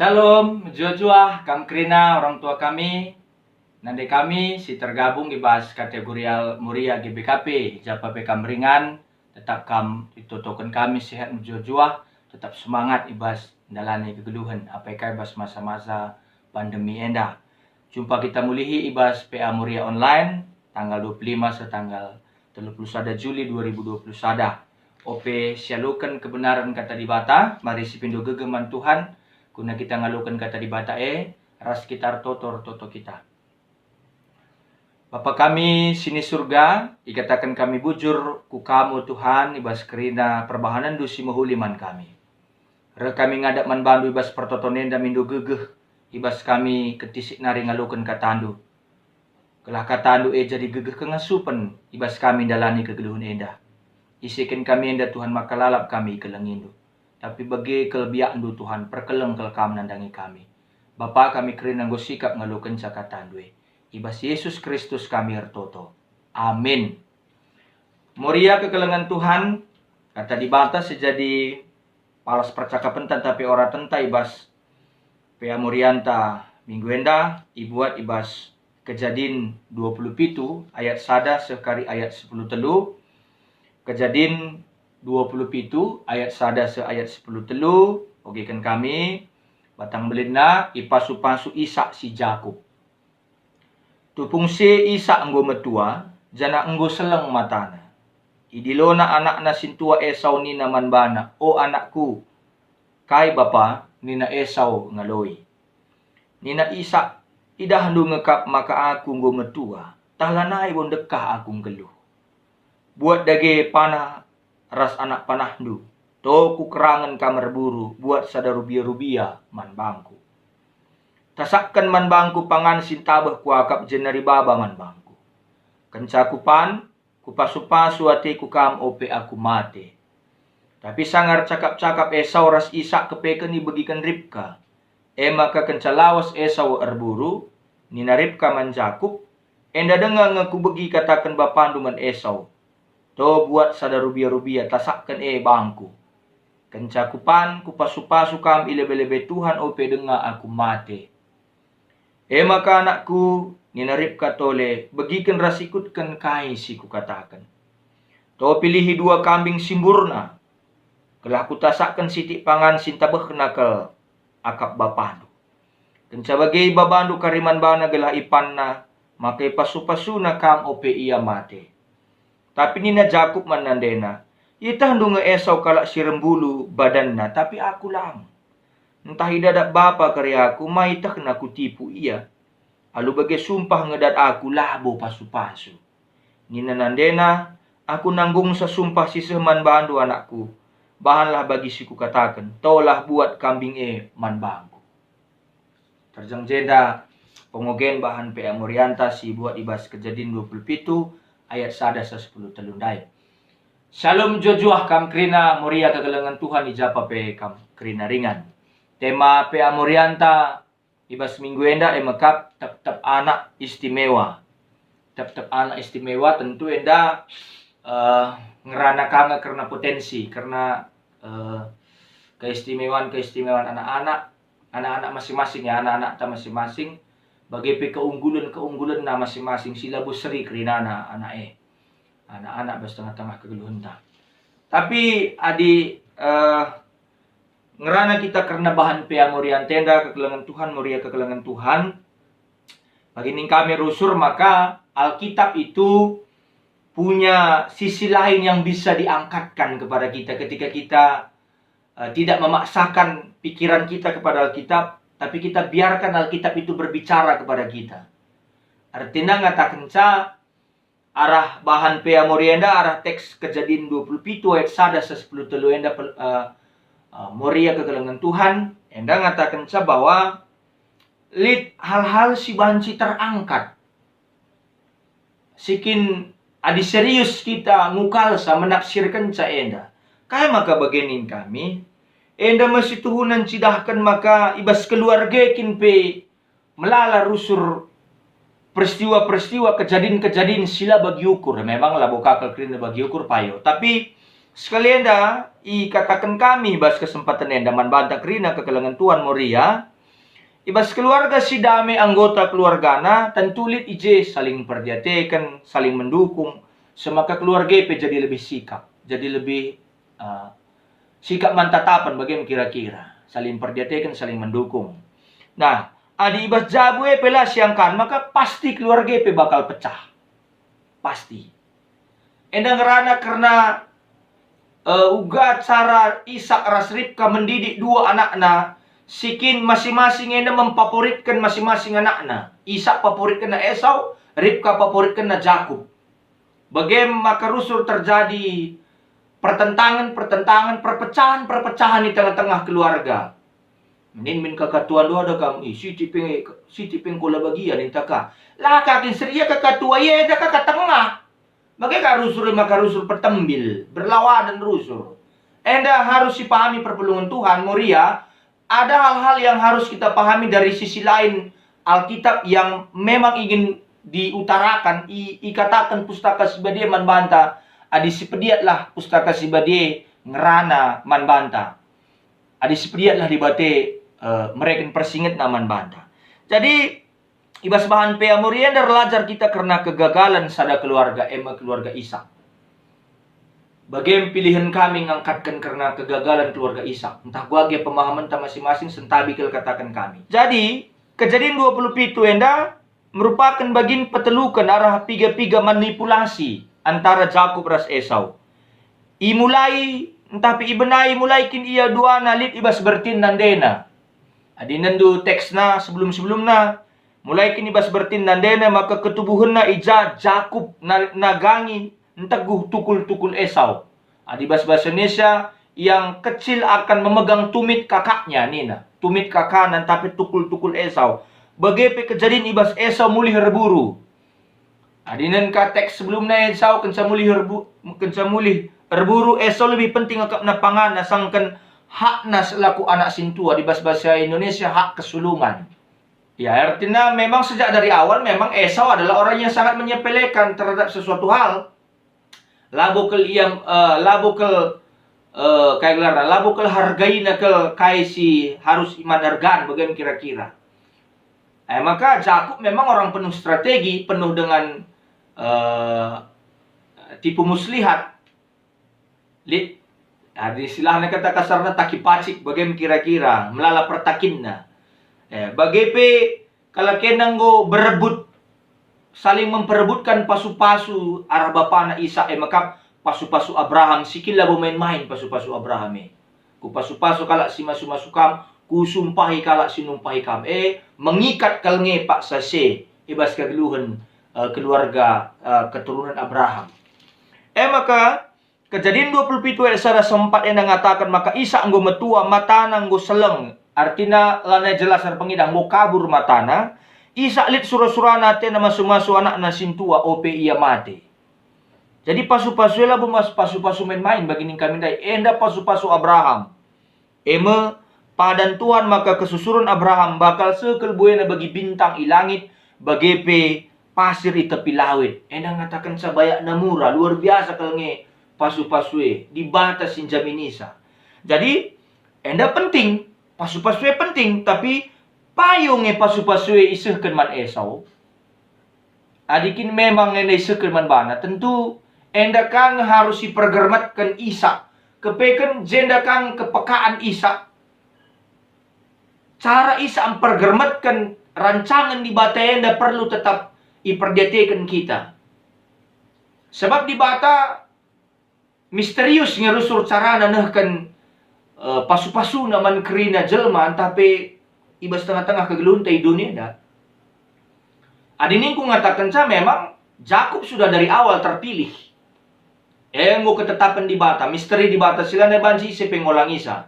Shalom, Joshua, Kam Krina, orang tua kami. Nande kami si tergabung ibas kategorial Muria GBKP, Japa Kam ringan, tetap kam ditutukan kami sehat Joshua, tetap semangat ibas dalani kegeluhan apa ibas masa-masa pandemi enda. Jumpa kita mulihi ibas PA Muria online tanggal 25 setanggal 31 Juli 2021. OP sialukan kebenaran kata dibata, mari sipindo gegeman Tuhan. Kuna kita ngalukan kata di bata ras kitar toto kita. Bapa kami sini surga, ikatakan kami bujur ku kamu Tuhan, ibas kerina perbahanan dusi mahuliman kami. Re kami ngadap man bandu ibas pertotonenda mindo gegeh, ibas kami ketisik nari ngalukan katandu. Kelah katandu jadi gegeh kengasupan, ibas kami dalani kegeluhun enda. Isikan kami enda Tuhan makalalap kami kelengindu. Tapi bagi kelebihan du Tuhan, perkeleng kelkam nandangi kami. Bapa kami kerina nggo sikap ngalukan cakatan due. Ibas Yesus Kristus kami ertoto. Amin. Muria kekelengan Tuhan, kata dibata sejadi palas percakapan tapi ora tenta ibas Pea Murianta minggu enda ibuat ibas Kejadin 27 ayat sada sekari ayat 10 telu. Kejadin 27 ayat sada se ayat 10 telu. Oke kan kami batang belina ipasu-pasu Isa si Jakub. Tupung se Isa enggo metua jana enggo seleng matana. Idilona anak na sintua Esau nina manbana, o anakku kai bapa nina Esau ngaloi. Nina Isa idah handu ngekap maka aku enggo metua, tahlanai won dekah aku geluh. Buat dage panah ras anak panahdu, to ku kerangan kamar buru, buat sada rubia-rubia man bangku. Tasakkan man bangku pangan sintabah kuakap jenari baba man bangku. Kencakupan, ku pasu-pasu ati ku kam ope aku mate. Tapi sangar cakap-cakap Esau ras Isa kepekeni begikan Ribka. Maka kencalawas Esau erburu, nina Ribka man Jakub, enda dengar ngaku begi katakan bapandu man Esau. To buat sada rubia-rubia tasakkan bangku. Kencakupan kupasu-pasu kam ilebe-lebe Tuhan ope denga aku mate. Maka anakku ninarip katole begikan rasikutkan kai si ku katakan. To pilihi dua kambing simburna. Kelah ku tasakkan sitik pangan sintabeh kenakel akap bapandu. Kenca bagai babandu kariman bana gelah ipanna makai pasu-pasu na kam ope ia mate. Tapi nina Jakub manandena, itah ndunga Esau kalak si rembulu badanna, tapi aku lang. Entah idadak bapa karya aku, maitah kena ku tipu ia. Alu bagai sumpah ngedat aku labo pasu-pasu. Nina nandena, aku nanggung sesumpah si seman bandu anakku. Bahanlah bagi siku katakan, tolah buat kambing man bangku. Terjang jeda, pengogen bahan PA Murianta si buat ibas Kejadin 27, ayat sada sa 10 telundai. Shalom Joshua kam krina Muria kegelengan Tuhan ijapa pe kam krina ringan. Tema PA Murianta ibas minggu enda emakap tep anak istimewa. Tep anak istimewa tentu enda ngerana kanga karena potensi, karena keistimewaan anak-anak masing-masing ya, anak-anak ta masing-masing. Bagi keunggulan na masing-masing sila busri kerinana anak-anak bas tengah-tengah kegeluhan ta. Tapi adi ngerana kita karena bahan PA Murian tenda kekelengan Tuhan, Muria kekelengan Tuhan. Bagi ning kami rusur maka Alkitab itu punya sisi lain yang bisa diangkatkan kepada kita ketika kita tidak memaksakan pikiran kita kepada Alkitab. Tapi kita biarkan Alkitab itu berbicara kepada kita. Artinya ngatakan arah bahan PA Murienda, arah teks Kejadian 27 ayat sada 10 telu enda Muria kegelengan Tuhan. Enda ngatakan bahwa hal-hal si banci terangkat. Sikin adi serius kita ngukal sa menafsirkan enda. Kaya maka bagenin kami. Enda masih tuhunan cidahkan maka ibas keluarga kinpe melala rusur peristiwa-peristiwa kejadian-kejadian sila bagi ukur. Memang lah boka kalkrina bagi ukur payo. Tapi Sekalian dah, katakan kami bas kesempatan enda manbanta kerina kekelangan Tuhan Moria. Ibas keluarga si dame anggota keluargana tentulit ije saling perdiatekan, saling mendukung. Semaka keluarga pe jadi lebih sikap, jadi lebih sikap mantatapan bagaimana kira-kira. Saling perdiatekan, saling mendukung. Nah, adi ibas jabu pela siangkan, maka pasti keluarga pe bakal pecah. Pasti. Enda ngerana karena uga cara Ishak ras Ribka mendidik dua anakna, sikin masing-masing enda memfavoritkan masing-masing anakna. Ishak favoritkan na Esau, Ribka favoritkan na Jakub. Bagaimana maka rusur terjadi pertentangan, perpecahan di tengah-tengah keluarga. Min kakatuan doa ada kami, si tipeng kula bagian intaka. Lah kakin seria kakatua ye da kakatengah. Maka rusur pertembil, berlawanan rusur. Enda harus dipahami perpelungan Tuhan, Moria. Ada hal-hal yang harus kita pahami dari sisi lain Alkitab yang memang ingin diutarakan. Ikatakan pustaka sibadie manbanta. Adi sipediatlah pustaka sibadie ngerana manbanta. Adi sipediatlah dibate mereka persinget na manbanta. Jadi ibas bahan pea Moria belajar kita karena kegagalan sada keluarga keluarga Ishak. Bagaimana pilihan kami ngangkatkan karena kegagalan keluarga Ishak. Entah gua ge pemahaman ta masing-masing sentabi kel katakan kami. Jadi, kejadian 27 enda merupakan bagian petelukan arah piga-piga manipulasi antara Jakub ras Esau. Imulai tapi ibenai mulai kin ia dua nalit ibas bertin nandena. Adi nandu teksna sebelum-sebelumna mulai kini bas bertin nandena maka ketubuhan na ija Jakub nagangi enteguh tukul-tukul Esau. Adi bahasa Indonesia yang kecil akan memegang tumit kakaknya nina. Tumit kakanan tapi tukul-tukul Esau. Bagaimana kejadian ibas Esau mulih herburu. Adi nan teks sebelumnya Esau kenca mulih herburu Esau lebih penting akap na pangan nasangkan hakna selaku anak sintua di bahasa Indonesia hak kesulungan. Ya, artinya memang sejak dari awal memang Esau adalah orang yang sangat menyepelekan terhadap sesuatu hal. Labukel hargai nakel kaisi harus iman hargaan bagaimana kira-kira. Maka Jakub memang orang penuh strategi, penuh dengan tipu muslihat. Di istilahnya kata kasarnya takipacik bagaimana kira-kira melala pertakinna. Bagaimana kalau kenanggo berebut saling memperebutkan pasu-pasu arah bapana Ishak maka pasu-pasu Abraham sikila bermain-main pasu-pasu Abraham ku pasu-pasu kalak si masukam ku sumpahi kalak si numpahi kam mengikat kalnge pak sase ibas kegeluhan keluarga keturunan Abraham. Maka kejadian 27 ayat 1 yang mengatakan maka Ishak nggo metua matana nggo seleng. Artinya lana jelas dan pengidang mau kabur matana. Ishak lit surah-surah nate nama sumasu anak nasintua ope ia mati. Jadi pasu-pasu lah bumas pasu-pasu main-main bagi kami dai. Enda pasu-pasu Abraham. Padan Tuhan maka kesusuran Abraham bakal sekel buena bagi bintang ilangit bagi pasir di tepi lawit. Enda ngatakan sabayak namura luar biasa kalnge pasu-pasu di batas sinjaminisa. Jadi enda penting pasu-pasu penting tapi payungnya pasu-pasu isehkeun man Esau. Adikin memang enda isehkeun man bana tentu enda kang harus dipergermatkan Ishak. Kepeken jenda kang kepekaan Ishak. Cara Ishak mempergermatkan rancangan di bata enda perlu tetap iperdiatekan kita. Sebab di bata misterius ngerusur cara nanehkan pasu-pasu naman kerina jelma tapi ibas tengah-tengah kegeluntai dunia dah. Adinin ku ngatakan sa memang Jakub sudah dari awal terpilih. Enggo ketetapan di bata, misteri di bata sila na bansi si pengolang isa.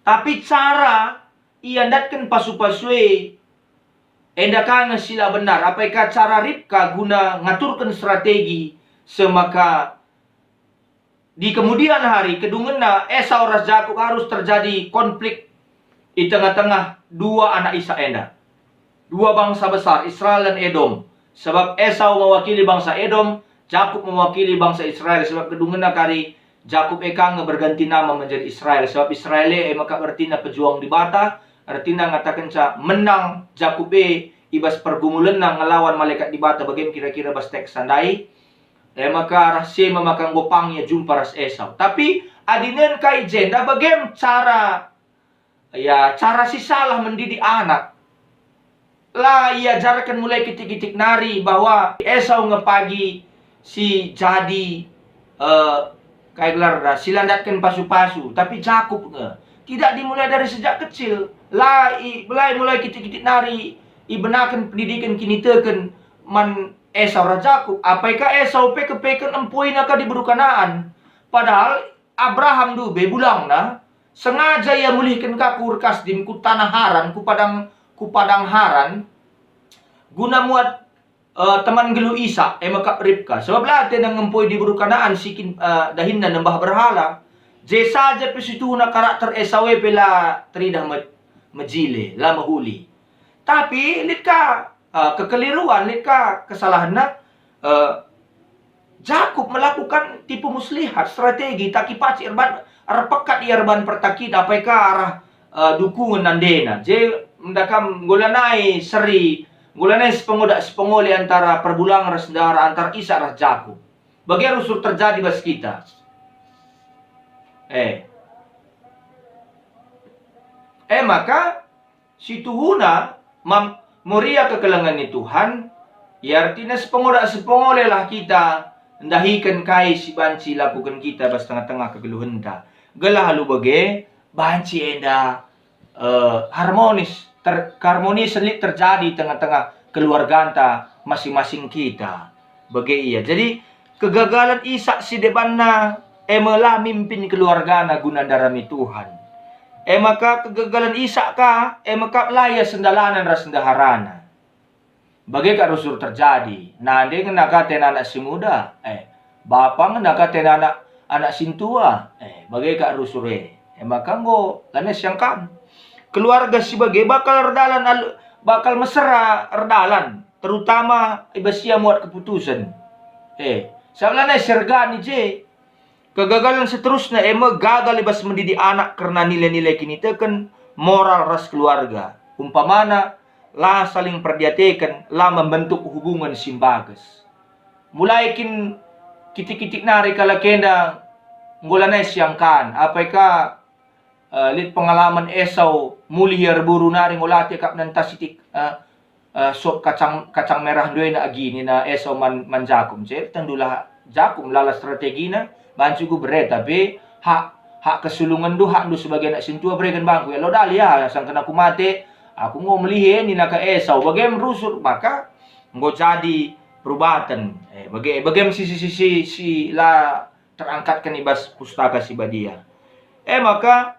Tapi cara iandatkan pasu-pasu endakang sila benar. Apakah cara Ribka guna ngaturkan strategi semaka di kemudian hari kedungenna Esau ras Jakub harus terjadi konflik di tengah-tengah dua anak Ishak enda. Dua bangsa besar Israel dan Edom. Sebab Esau mewakili bangsa Edom, Jakub mewakili bangsa Israel. Sebab kedungenna kari Jakub eka berganti nama menjadi Israel. Sebab Israel maka artinya pejuang di bata. Artinya ngatakan menang Jakub ibas pergumulan na ngelawan malaikat di bata. Bagaimana kira-kira bas teks sandai. Maka rahasia memakan gopangnya jumpa ras Esau. Tapi adinen kai jenda bagaimana cara si salah mendidik anak. Lah ia jarakan mulai kitik-kitik nari bahwa Esau ngepagi si jadi kayak gelar silandatkan pasu-pasu, tapi Jakub tidak dimulai dari sejak kecil. Lah mulai kitik-kitik nari ibenakan pendidikan kini teken man Esau ra Jakub. Apakah Esau kepekan empui naka diburu Kanaan. Padahal Abraham dube bulang na sengaja ia mulihkan kakur kasdim ku tanah Haran ku padang Haran guna muat teman gelu Isa maka Ribka. Sebab lah tenang ngempoi di buru Kanaan sikin dahin na nembah berhala. Je saja pesitu na karakter Esau pela teridah majile la mahuli. Tapi litka kekeliruan, litka kesalahan na Jakub melakukan tipu muslihat strategi taki paci erban arpekat iarban pertakid apakah arah dukungan nandena. Je mendakam golanai seri Gulanai sepengoli antara perbulangan ras dahara antar Isa ras Jakub. Bagaimana rusur terjadi bas kita? Maka si Tuhuna Moria kekelangan ni Tuhan. Ya artinya sepengoli lah kita ndahikan kai si banci lakukan kita bas tengah-tengah kegeluhan ta. Gelah halu bage banci enda harmonis. Harmonis selit terjadi tengah-tengah keluarga anta masing-masing kita. Bagi iya. Jadi kegagalan Isa si debanna melah mimpin keluarga na guna darami Tuhan. Maka kegagalan Isa ka maka laya sendalanan ras sendaharana. Bagi ka rusur terjadi. Nande ngenakaten anak si muda. Bapang ngenakaten anak sintua. Bagi ka rusur maka ngo lanes yang kan. Keluarga sebagai bakal mesra erdalan, terutama ibasia muat keputusan. Sablana sergani je. Kegagalan seterusnya gagal ibas mendidik anak karena nilai-nilai kini teken moral ras keluarga. Umpamana lah saling perdiatekan, lah membentuk hubungan simbagas. Mulai kitik-kitik nari kala kenda ngolana siangkan, apakah lihat pengalaman Esau mulihir buru nari ngolati kap nan tasitik sop kacang merah doi na agini na Esau man Jakum. Jadi tendulah Jakum lala strategi na bancu gu bere tapi hak kesulungan du hak du sebagai anak sintua berikan bangku ya lo dali ya sang kena aku mati aku mau melihat ni nak Esau bagaimana rusur maka nggo jadi perubatan bagaimana sisi la terangkatkan ibas pustaka si badia maka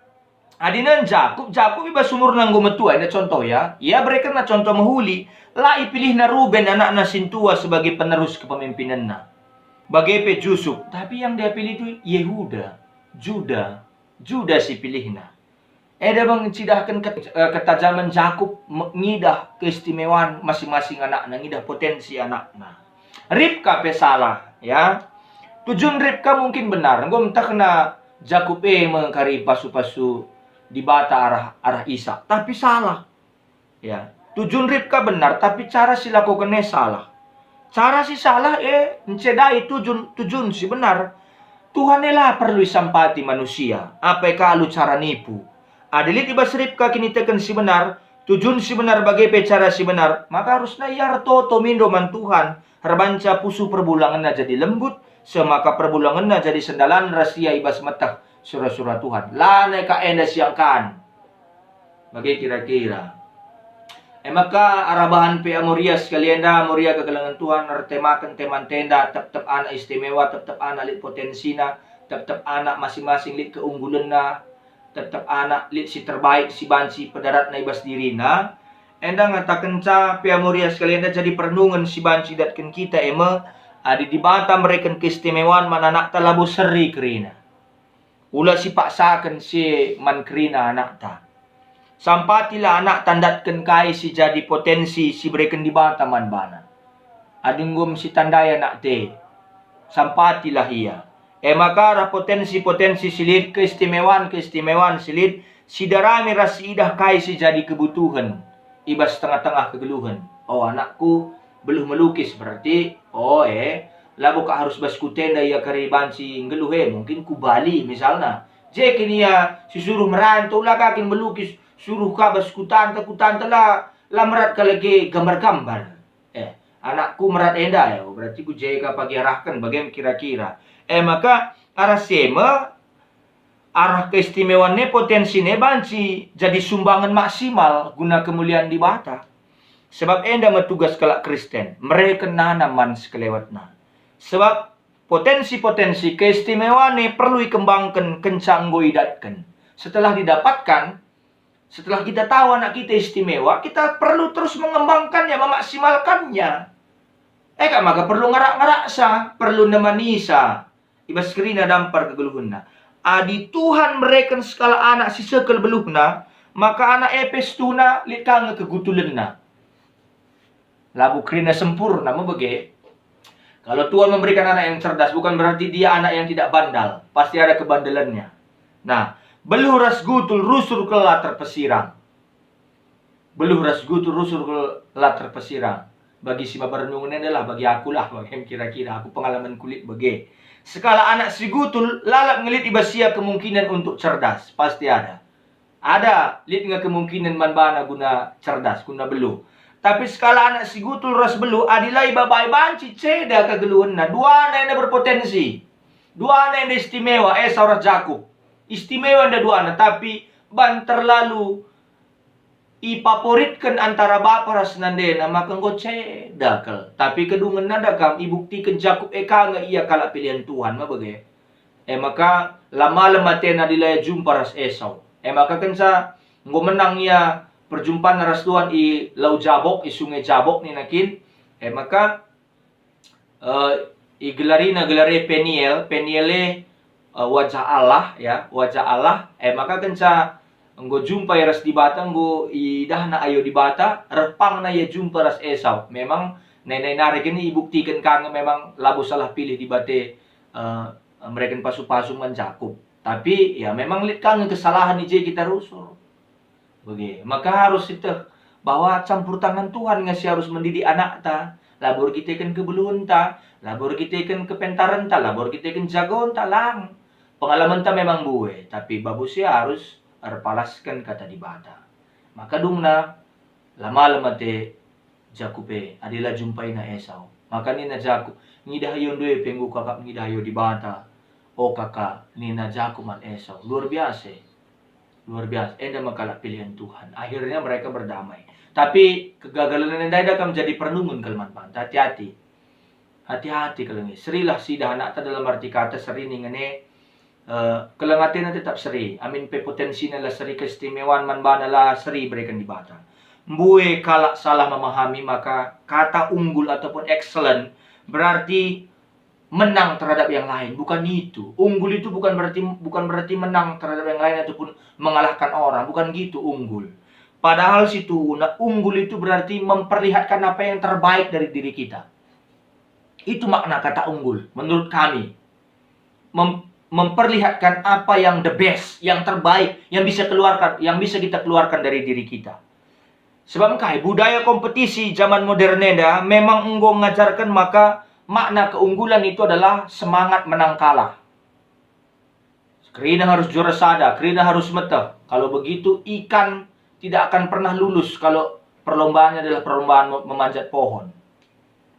adinan Jakub ibas sumur nanggo metua. Ini contoh ya. Ia berikan na contoh mahuli. Lah ipilih na Ruben anak na sintua sebagai penerus kepemimpinan na. Bagai pe Yusuf. Tapi yang dia pilih itu Yehuda. Juda si pilih na. Ada mencidahkan ketajaman Jakub ngidah keistimewaan masing-masing anak na. Ngidah potensi anak na. Ribka pe salah. Ya. Tujuan Ribka mungkin benar. Gue entah kena Jakub mengkari pasu-pasu di bata arah Isa, tapi salah. Ya, tujuan Ribka benar, tapi cara si lakukannya salah. Cara si salah mencedai tujuan si benar. Tuhan lah perlu sampati manusia. Apakah lu cara nipu? Adilit ibas Ribka kini tekan si benar, tujuan si benar bagai cara si benar, maka harusnya yar toto mindoman Tuhan. Herbanca pusu perbulangan na jadi lembut, semaka perbulangan na jadi sendalan rahasia ibas metah surah-surah Tuhan. Lana ka enes yang kan. Bagi kira-kira. Maka arabahan pe Amoria sekalian dah Amoria kegelangan Tuhan temakan teman tenda tep anak istimewa tep anak lit potensina tep anak masing-masing lit keunggulan na tep anak lit si terbaik si banci pedarat na ibas dirina. Enda ngatakan ca pe Amoria sekalian dah jadi perenungan si banci datkan kita adi di bata mereka keistimewaan mananak talabu seri kerina. Ula si paksakan si man kerina anak ta. Sampatilah anak tandatkan kai si jadi potensi si berikan di bata man bana. Adinggum si tandaya nak te. Sampatilah ia. Maka ada potensi-potensi silid, keistimewaan silid, si darami rasi idah kai si jadi kebutuhan. Ibas tengah-tengah kegeluhan. Oh, anakku belum melukis berarti, labu ka harus bas kutenda ya kariban si ngeluhe, mungkin ku Bali misalnya. Jadi ya si suruh merantau lah kakin melukis, suruh ka bas kutanta lah merat ka lagi gambar-gambar. Anakku merat enda ya, berarti ku jeka pagi arahkan bagaimana kira-kira. Maka arah sema, arah keistimewaannya potensinya banci jadi sumbangan maksimal guna kemuliaan di bata. Sebab enda metugas kelak Kristen, mereka nanaman sekelewatna. Sebab potensi-potensi keistimewaannya perlu dikembangkan, kencang goidatkan. Setelah didapatkan, setelah kita tahu anak kita istimewa, kita perlu terus mengembangkannya, memaksimalkannya. Kak maka perlu ngarak-ngaraksa, perlu nemanisa. Ibas kerina dampar kegeluhunna. Adi Tuhan mereka skala anak si sekel beluhna, maka anak epes tuna likang kegutulenna. Labu kerina sempurna membege. Kalau Tuhan memberikan anak yang cerdas, bukan berarti dia anak yang tidak bandal. Pasti ada kebandelannya. Nah, beluh ras gutul rusur ke latar pesirang. Beluh ras gutul rusur ke latar pesirang. Bagi si babarenungan adalah bagi aku lah, bagi kira-kira aku pengalaman kulit bagi. Sekala anak si gutul lalap ngelit ibasia kemungkinan untuk cerdas, pasti ada. Ada lit nga kemungkinan manbana guna cerdas, guna beluh. Tapi sekala anak si gutul ras beluh adilai babai banci ceda kegeluhna. Dua anak yang berpotensi. Dua anak yang istimewa, saurat Jakub. Istimewa ada dua anak, tapi ban terlalu ipaporitkan antara bapa ras nandena maka engko cedakal. Tapi kedungan nada kam ibuktikan Jakub eka nga iya kala pilihan Tuhan mabage. Maka lama matena dilaya jumpa ras Esau. Maka kensa engko menang ia perjumpaan ras Tuhan i lau Jabok, i sungai Jabok ni nakin. Maka i gelari Peniele wajah Allah ya, wajah Allah. Maka kensa enggo jumpa ras di bata, enggo idah na ayo di bata, repang na ya jumpa ras Esau. Memang nenay narik ini ibuktikan kang memang labu salah pilih di bate mereka pasu-pasu Jakub. Tapi ya memang lihat kang kesalahan ije kita rusur. Begitu. Maka harus itu bahwa campur tangan Tuhan ngasih harus mendidik anak ta. Labor kita kan kebeluan ta, labor kita kan kepentaran ta, labor kita kan jagoan ta lang. Pengalaman ta memang buwe, tapi babusnya harus arpalaskan kata di bata. Maka dungna lama-lama te Jakupe adila jumpai na Esau. Maka ni na Jakub ngidahayon doy penggu kakak ngidahayo di bata. O kakak ni na Jakub man Esau. Luar biasa. Luar biasa. Enda makala pilihan Tuhan. Akhirnya mereka berdamai. Tapi kegagalan enda akan menjadi perenungan kalman pan. Hati-hati. Hati-hati kalau ni. Serilah sidah anak ta dalam arti kata seri ni ngene. Kelengatin tetap seri. Amin pe potensi nala seri keistimewaan manbana la seri berikan di bata. Mbue kalau salah memahami maka kata unggul ataupun excellent berarti menang terhadap yang lain. Bukan itu. Unggul itu bukan berarti menang terhadap yang lain ataupun mengalahkan orang. Bukan gitu unggul. Padahal situ unggul itu berarti memperlihatkan apa yang terbaik dari diri kita. Itu makna kata unggul menurut kami. Memperlihatkan apa yang the best, yang terbaik, yang bisa kita keluarkan dari diri kita. Sebab kai budaya kompetisi zaman modern eda memang enggo ngajarkan maka makna keunggulan itu adalah semangat menang kalah. Kerina harus juara sada, kerina harus metah. Kalau begitu ikan tidak akan pernah lulus kalau perlombaannya adalah perlombaan memanjat pohon.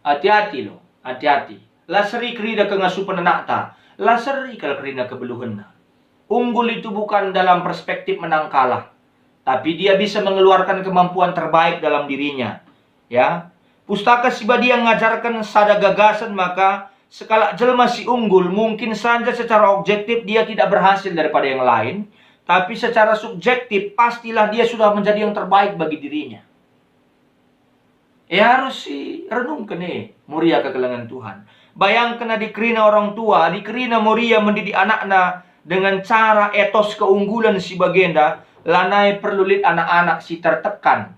Hati-hati loh, hati-hati. Laseri kerina kengasupan anak ta. Laseri kalau kerina kebeluhan. Unggul itu bukan dalam perspektif menang kalah, tapi dia bisa mengeluarkan kemampuan terbaik dalam dirinya. Ya, pustaka sibadi yang mengajarkan sada gagasan maka sekala jelma si unggul mungkin saja secara objektif dia tidak berhasil daripada yang lain, tapi secara subjektif pastilah dia sudah menjadi yang terbaik bagi dirinya. Harus renungkan muria kegelangan Tuhan. Bayangkan dikerina orang tua, dikerina muria mendidik anaknya dengan cara etos keunggulan si bagenda, lanai perlu lihat anak-anak si tertekan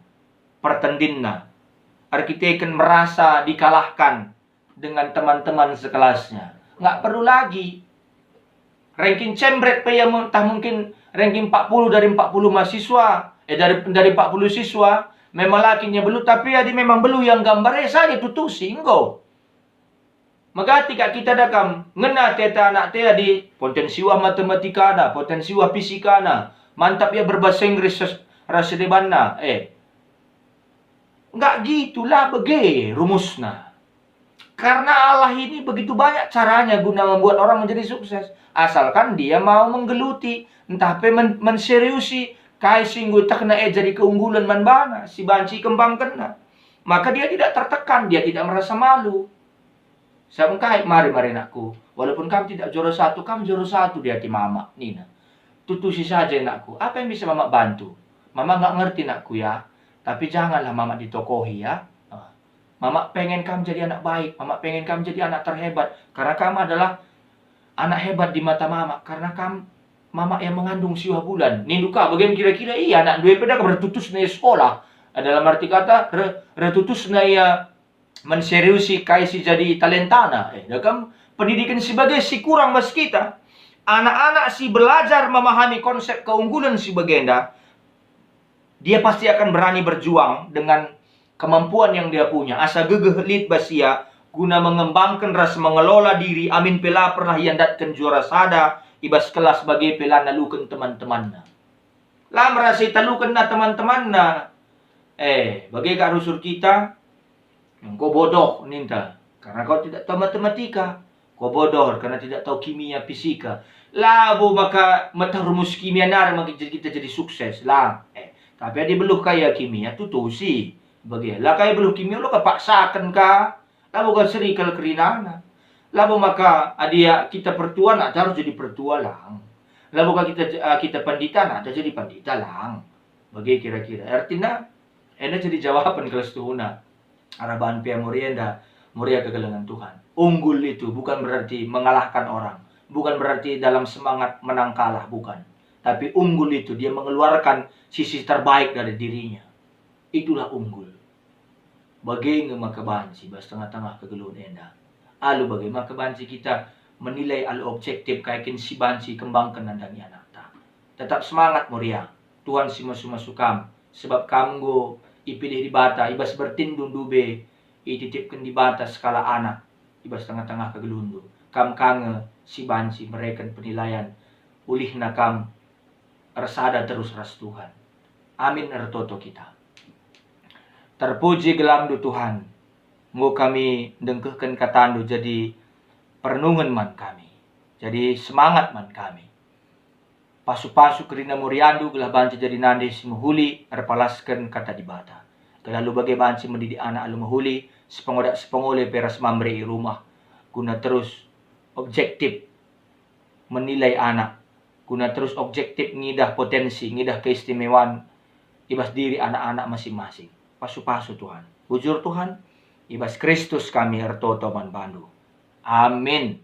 pertendinna. Arkiteken merasa dikalahkan dengan teman-teman sekelasnya. Nggak perlu lagi. ranking cembret pe yang entah mungkin ranking 40 dari 40 mahasiswa, dari 40 siswa, memang lakinya belu, tapi adi memang belu yang gambarnya saja tutusi, engkau. Maka ketika kita dakam ngena teta anak teh di potensi wah matematika na, potensi wah fisika na, mantap ya berbahasa Inggris rasa debanna, enggak gitulah bege rumusna. Karena Allah ini begitu banyak caranya guna membuat orang menjadi sukses. Asalkan dia mau menggeluti, entah apa menseriusi, kai singgu tak kena jadi keunggulan manbana, si banci kembang kena. Maka dia tidak tertekan, dia tidak merasa malu. Saya mengkait, mari nakku. Walaupun kamu tidak juara satu, kamu juara satu di hati mama, Nina. Tutusi saja nakku. Apa yang bisa mama bantu? Mama nggak ngerti nakku ya. Tapi janganlah mama ditokohi ya. Mama pengen kamu jadi anak baik. Mama pengen kamu jadi anak terhebat. Karena kamu adalah anak hebat di mata mama. Karena kamu mama yang mengandung siwah bulan. Ninduka bagaimana kira-kira iya anak dua peda bertutus na sekolah. Dalam arti kata retutus na ya menseriusi kaisi jadi talentana. Dalam pendidikan sebagai si kurang mas kita. Anak-anak si belajar memahami konsep keunggulan si bagenda. Dia pasti akan berani berjuang dengan kemampuan yang dia punya. Asa gegeh lit basia guna mengembangkan rasa mengelola diri. Amin pela pernah yandatkan juara sada ibas kelas bagi pela nalukan teman-temannya. Lah merasa talukan na teman-temannya. Bagi kak rusur kita, kau bodoh ninta karena kau tidak tahu matematika. Kau bodoh karena tidak tahu kimia fisika. Lah maka mata rumus kimia nar kita jadi sukses lah. Tapi ada belum kaya kimia tuh sih. Bagilah kaya belum kimia lo kepaksakan ka. Lalu kan serikal kerinana. Lalu maka adia kita pertua nak harus jadi pertua lang. Lalu kita pandita nak jadi pandita lang. Bagi kira-kira artinya jadi jawaban kelas tuhuna. Araban pia murienda muria kegelengan Tuhan. Unggul itu bukan berarti mengalahkan orang. Bukan berarti dalam semangat menang kalah, bukan. Tapi unggul itu dia mengeluarkan sisi terbaik dari dirinya. Itulah unggul. Bagaimana maka banci bas tengah-tengah kegeluhan enda. Alu bagaimana kebanci kita menilai alu objektif kayakin si banci kembangkan nandang anak ta. Tetap semangat muria. Tuhan si masuk-masukam. Sebab kamu ipilih di bata ibas bertindung dube. Ititipkan di bata skala anak. Ibas tengah-tengah kegeluhan. Kam kange si banci mereka penilaian. Ulih nakam resada terus ras Tuhan. Amin ertoto kita. Terpuji gelam du Tuhan. Ngo kami dengkehkan katandu jadi perenungan man kami. Jadi semangat man kami. Pasu-pasu kerina muriandu gelah banci jadi nande si muhuli erpalaskan kata di bata. Lalu bagai banci mendidik anak alu muhuli sepengoleh peras mamre i rumah. Guna terus objektif menilai anak. Guna terus objektif ngidah potensi, ngidah keistimewaan ibas diri anak-anak masing-masing. Pasu-pasu Tuhan. Bujur Tuhan, ibas Kristus kami ertoto man bandu. Amin.